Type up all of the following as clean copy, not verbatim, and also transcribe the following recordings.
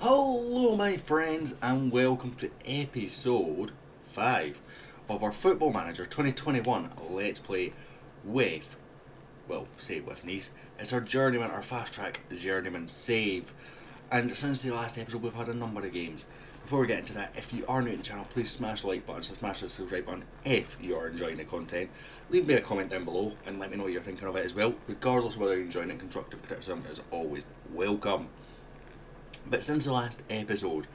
Hello my friends and welcome to episode 5 of our Football Manager 2021 Let's Play with, well, say with Nice. It's our Journeyman, our fast track Journeyman save. And since the last episode we've had a number of games. Before we get into that, if you are new to the channel, please smash the like button, smash the subscribe button if you are enjoying the content. Leave me a comment down below and let me know what you're thinking of it as well. Regardless of whether you're enjoying it, constructive criticism is always welcome. But since the last episode,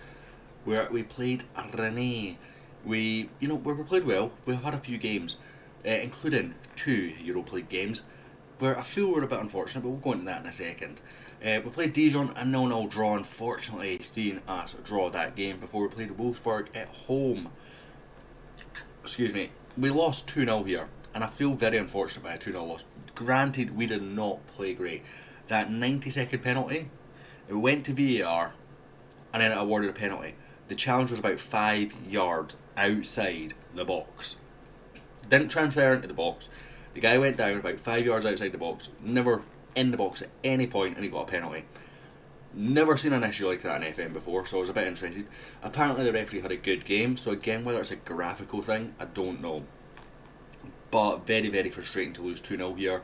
where we played Rennes, we played well. We've had a few games, including 2 Europa League games, where I feel we're a bit unfortunate, but we'll go into that in a second. We played Dijon, a 0-0 draw, unfortunately seeing us draw that game before we played Wolfsburg at home. Excuse me. We lost 2-0 here, and I feel very unfortunate by a 2-0 loss. Granted, we did not play great. That 90-second penalty, it went to VAR, and then it awarded a penalty. The challenge was about 5 yards outside the box. Didn't transfer into the box. The guy went down about 5 yards outside the box, never in the box at any point, and he got a penalty. Never seen an issue like that in FM before, so I was a bit interested. Apparently the referee had a good game, so again, whether it's a graphical thing, I don't know. But very, very frustrating to lose 2-0 here.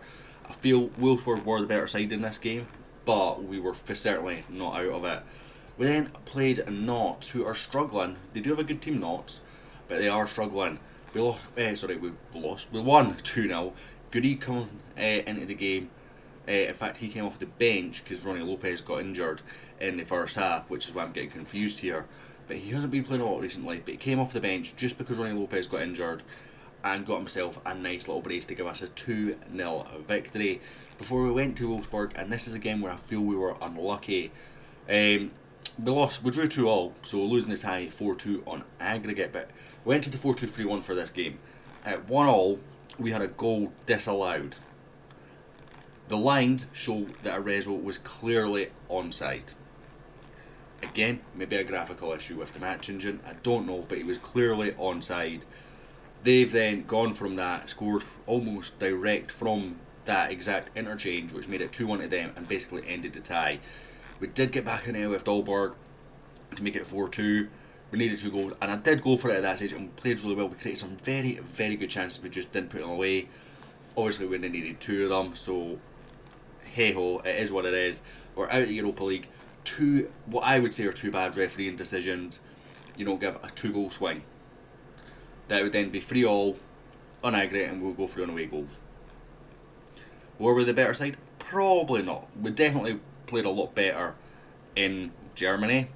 I feel Wolfsburg were the better side in this game, but we were certainly not out of it. We then played Nantes, who are struggling. They do have a good team, Nantes, but they are struggling. We won 2-0. Goody coming into the game. In fact, he came off the bench because Ronnie Lopez got injured in the first half, which is why I'm getting confused here. But he hasn't been playing a lot recently, but he came off the bench just because Ronnie Lopez got injured and got himself a nice little brace to give us a 2-0 victory before we went to Wolfsburg. And this is a game where I feel we were unlucky. We drew 2-2, so losing the tie 4-2 on aggregate, but we went to the 4-2-3-1 for this game. At 1-1, we had a goal disallowed. The lines show that Arezzo was clearly onside. Again, maybe a graphical issue with the match engine, I don't know, but he was clearly onside. They've then gone from that, scored almost direct from that exact interchange, which made it 2-1 to them and basically ended the tie. We did get back in there with Dahlberg to make it 4-2. We needed 2 goals, and I did go for it at that stage and played really well. We created some very, very good chances, we just didn't put them away. Obviously, we only needed 2 of them, so hey ho, it is what it is. We're out of the Europa League. What I would say are 2 bad refereeing decisions. You don't give a 2-goal swing. That would then be 3-3 on aggregate, and we'll go through on away goals. Were we the better side? Probably not. We definitely played a lot better in Germany,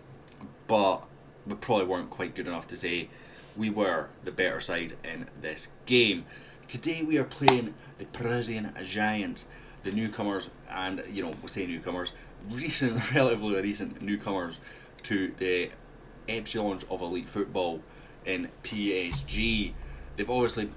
but we probably weren't quite good enough to say we were the better side in this game. Today we are playing the Parisian Giants, the newcomers, and we'll say newcomers, relatively recent newcomers to the echelons of elite football in PSG. They've obviously,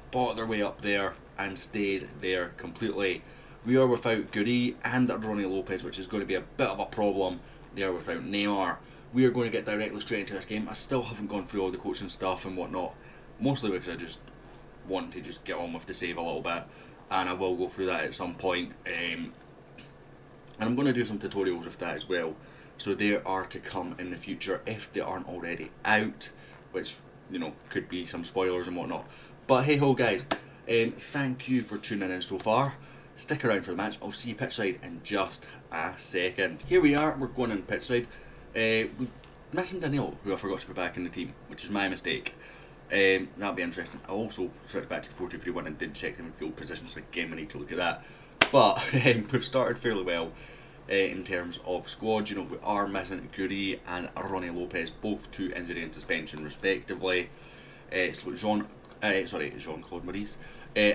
bought their way up there and stayed there completely. We are without Goody and Ronnie Lopez, which is going to be a bit of a problem. They are without Neymar. We are going to get directly straight into this game. I still haven't gone through all the coaching stuff and whatnot, mostly because I just want to just get on with the save a little bit, and I will go through that at some point. And I'm going to do some tutorials with that as well, so they are to come in the future if they aren't already out, which could be some spoilers and whatnot. But hey ho guys, thank you for tuning in so far. Stick around for the match. I'll see you pitchside in just a second. Here we are, we're going in pitchside. We're missing Daniel, who I forgot to put back in the team, which is my mistake. That'll be interesting. I also switched back to the 4-2-3-1 and did check the midfield position, so again we need to look at that. But we've started fairly well in terms of squad. We are missing Guri and Ronnie Lopez, both to injury and suspension respectively. So Jean-Claude Maurice.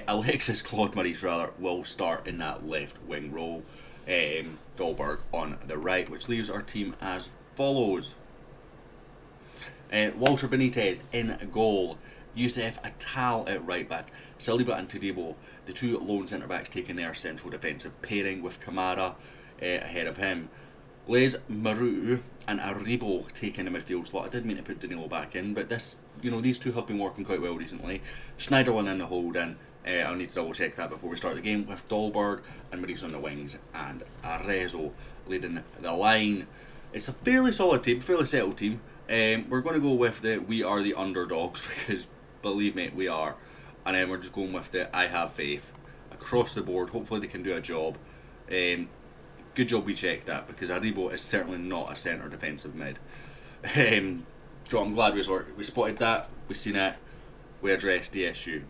Alexis Claude Maurice will start in that left wing role. Dahlberg on the right, which leaves our team as follows. Walter Benitez in goal, Youssef Attal at right back, Saliba and Todibo, the 2 lone centre backs, taking their central defensive pairing with Kamara ahead of him. Les Maru and Aribo taking the midfield slot. I did mean to put Danilo back in, but these 2 have been working quite well recently. Schneiderlin in the holding. I'll need to double check that before we start the game, with Dahlberg and Maurice on the wings and Arezzo leading the line. It's a fairly solid team, fairly settled team. We're going to go with the we are the underdogs because, believe me, we are. And then we're just going with the I have faith across the board. Hopefully they can do a job. Good job we checked that because Aribo is certainly not a centre defensive mid. So I'm glad we spotted that, we seen it, we addressed the issue.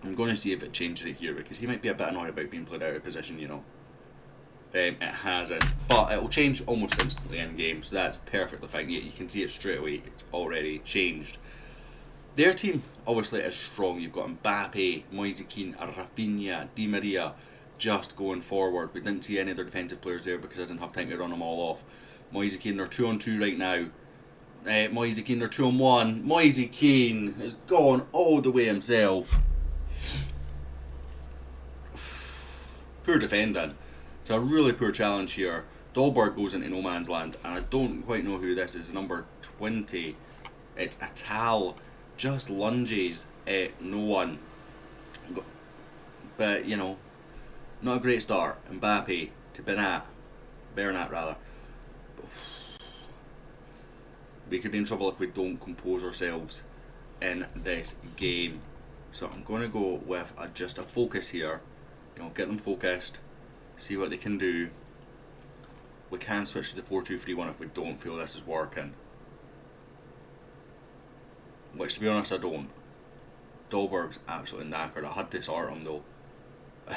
I'm going to see if it changes it here because he might be a bit annoyed about being played out of position, you know. It hasn't, but it will change almost instantly in game, so that's perfectly fine. You can see it straight away, it's already changed. Their team obviously is strong. You've got Mbappe, Moise Kean, Rafinha, Di Maria just going forward. We didn't see any other defensive players there because I didn't have time to run them all off. Moise Kean, they're 2-on-2 right now. Moise Kean, they're 2-on-1. Moise Kean has gone all the way himself. Poor defending. It's a really poor challenge here. Dolberg goes into no man's land, and I don't quite know who this is. Number 20. It's Atal. Just lunges at no one. But, you know, not a great start. Mbappe to Bernat rather. We could be in trouble if we don't compose ourselves in this game. So I'm going to go with just a focus here. You know, get them focused. See what they can do. We can switch to the 4-2-3-1 if we don't feel this is working. Which, to be honest, I don't. Dolberg's absolutely knackered. I had to start him though,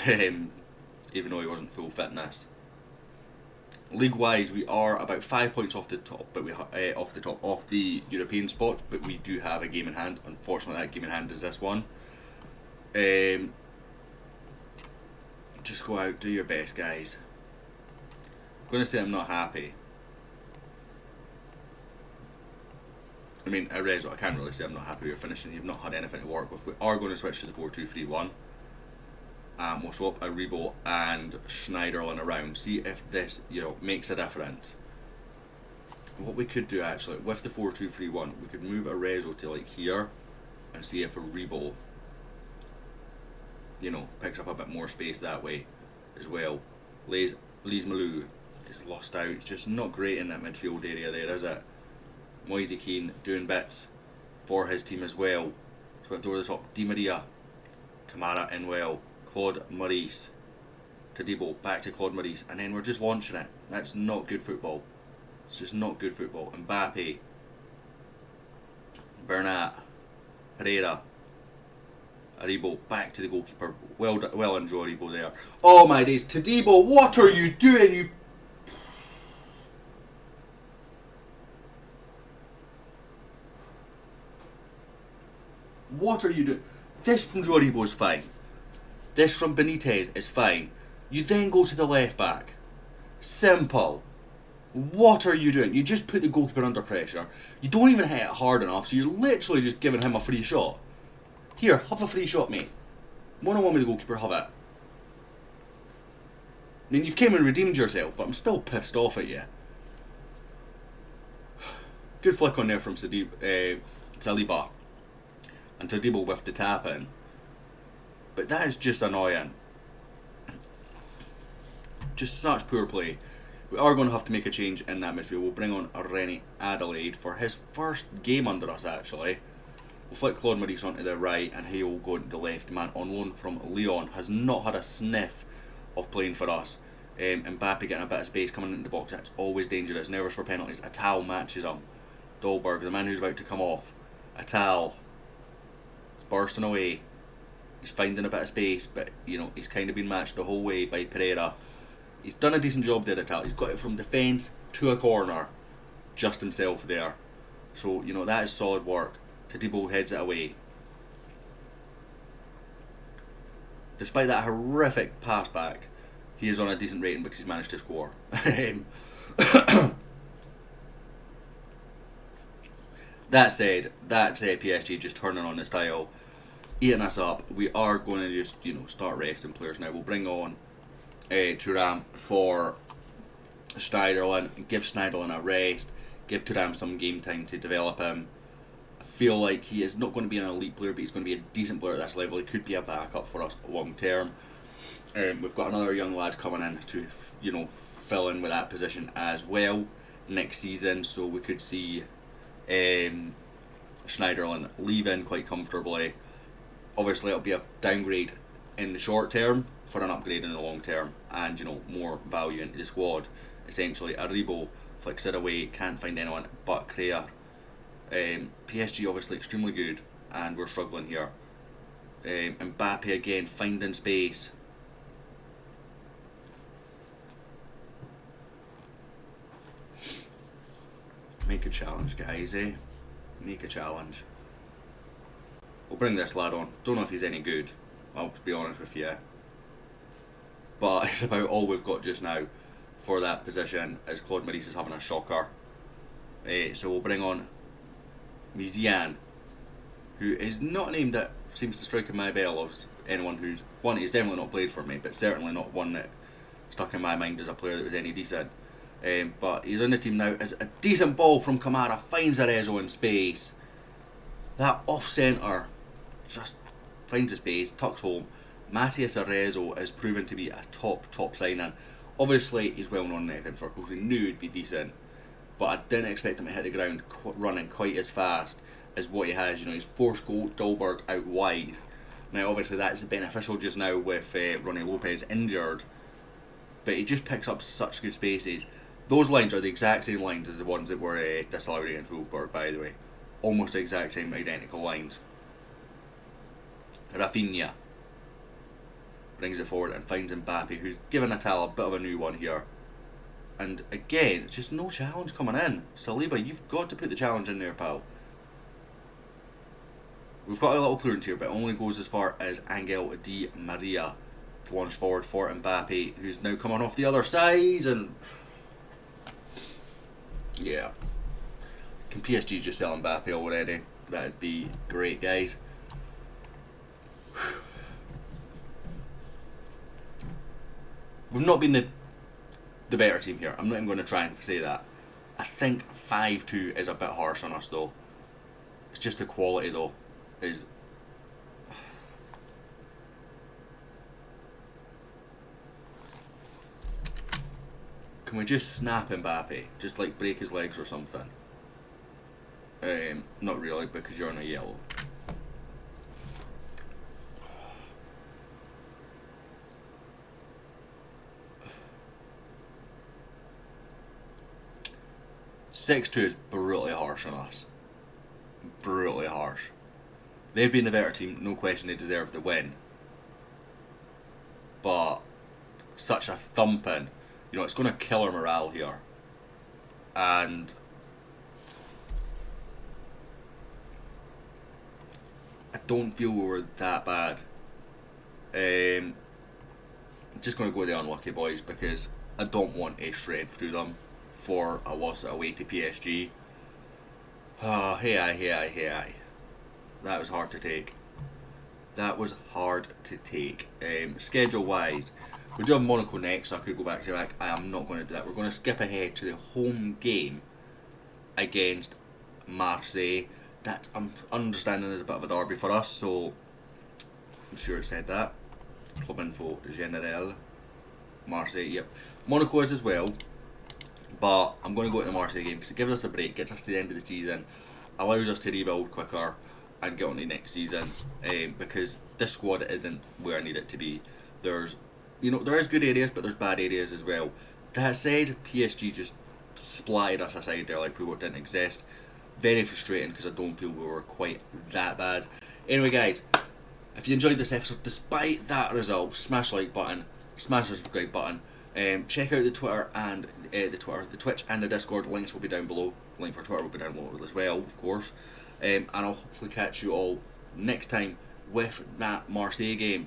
even though he wasn't full fitness. League-wise, we are about 5 points off the top, but off the European spot. But we do have a game in hand. Unfortunately, that game in hand is this one. Just go out, do your best, guys. I'm going to say I'm not happy. I mean, I can't really say I'm not happy with your finishing. You've not had anything to work with. We are going to switch to the 4-2-3-1. We'll swap Aribo and Schneiderlin around. See if this, you know, makes a difference. What we could do actually, with the 4-2-3-1, we could move Arezzo to like here and see if Aribo, you know, picks up a bit more space that way as well. Lise Malou is lost out. It's just not great in that midfield area there, is it? Moise Kean doing bits for his team as well. So over the top, Di Maria, Kamara in well, Claude Maurice, Tadibo, back to Claude Maurice, and then we're just launching it. That's not good football. It's just not good football. Mbappe, Bernat, Pereira, Aribo, back to the goalkeeper. Well done, Joe Aribo there. Oh my days, Tadibo, what are you doing, you... What are you doing? This from Joe Aribo is fine. This from Benitez is fine. You then go to the left back. Simple. What are you doing? You just put the goalkeeper under pressure. You don't even hit it hard enough, so you're literally just giving him a free shot. Here, have a free shot, mate. 1-on-1 with the goalkeeper, have it. I mean, you've came and redeemed yourself, but I'm still pissed off at you. Good flick on there from Saliba. And Tadibo with the tap in. But that is just annoying. Just such poor play. We are going to have to make a change in that midfield. We'll bring on Rennie Adelaide for his first game under us, actually. We'll flick Claude Maurice onto the right, and he'll go into the left. Man on loan from Lyon has not had a sniff of playing for us. Mbappe getting a bit of space coming into the box. That's always dangerous. Nervous for penalties. Atal matches him. Dolberg, the man who's about to come off. Atal is bursting away. He's finding a bit of space, but you know he's kind of been matched the whole way by Pereira. He's done a decent job there, Atal. He's got it from defence to a corner, just himself there. So you know that is solid work. Tadibo heads it away. Despite that horrific pass back, he is on a decent rating because he's managed to score. That said, that's PSG just turning on the style, eating us up. We are going to just, you know, start resting players now. We'll bring on Thuram for Schneiderlin, give Schneiderlin a rest, give Thuram some game time to develop him. I feel like he is not going to be an elite player, but he's going to be a decent player at this level. He could be a backup for us long term. We've got another young lad coming in to, you know, fill in with that position as well. next season, so we could see Schneiderlin leaving quite comfortably. Obviously, it'll be a downgrade in the short term for an upgrade in the long term, and more value into the squad. Essentially, Aribo flicks it away, can't find anyone but Crea. PSG obviously extremely good, and we're struggling here. Mbappe again finding space. Make a challenge, guys, eh? Make a challenge. We'll bring this lad on. Don't know if he's any good, I'll be honest with you. But it's about all we've got just now for that position, as Claude Maurice is having a shocker. So we'll bring on Mizian, who is not a name that seems to strike in my bell as anyone who's... One, he's definitely not played for me, but certainly not one that stuck in my mind as a player that was any decent. But he's on the team now as a decent ball from Kamara finds Arezzo in space. That off-centre just finds the space, tucks home. Matthias Arezzo has proven to be a top signing. Obviously, he's well known in the FM circles. We knew he'd be decent, but I didn't expect him to hit the ground running quite as fast as what he has. He's forced Dolberg out wide. Now, obviously, that's beneficial just now with Ronnie Lopez injured, but he just picks up such good spaces. Those lines are the exact same lines as the ones that were disallowed against Wolfsburg, by the way. Almost the exact same, identical lines. Rafinha brings it forward and finds Mbappe, who's given Natal a bit of a new one here. And again, just no challenge coming in. Saliba, you've got to put the challenge in there, pal. We've got a little clearance here, but it only goes as far as Angel Di Maria to launch forward for Mbappe, who's now coming off the other side. And yeah, can PSG just sell Mbappe already? That'd be great, guys. We've not been the better team here. I'm not even going to try and say that. I think 5-2 is a bit harsh on us, though. It's just the quality, though, is... Can we just snap Mbappe? Just like break his legs or something? Not really, because you're on a yellow. (6-2) is brutally harsh on us. Brutally harsh. They've been the better team, no question they deserve the win. But such a thumping, it's going to kill our morale here. And I don't feel we were that bad. I'm just going to go with the unlucky boys because I don't want to shred through them for a loss away to PSG. Oh, hey aye. That was hard to take. Schedule wise, we do have Monaco next, so I could go back to back. I am not going to do that. We're going to skip ahead to the home game against Marseille. That I'm understanding is a bit of a derby for us, so I'm sure it said that. Club info General. Marseille, yep. Monaco is as well. But I'm going to go to the Marseille game because it gives us a break, gets us to the end of the season, allows us to rebuild quicker and get on to the next season. Because this squad isn't where I need it to be. There is good areas, but there's bad areas as well. That said, PSG just splattered us aside there like we didn't exist. Very frustrating because I don't feel we were quite that bad. Anyway, guys, if you enjoyed this episode, despite that result, smash the like button, smash the subscribe button. Check out the Twitter and the Twitch and the Discord. Links will be down below. Link for Twitter will be down below as well, of course. And I'll hopefully catch you all next time with that Marseille game.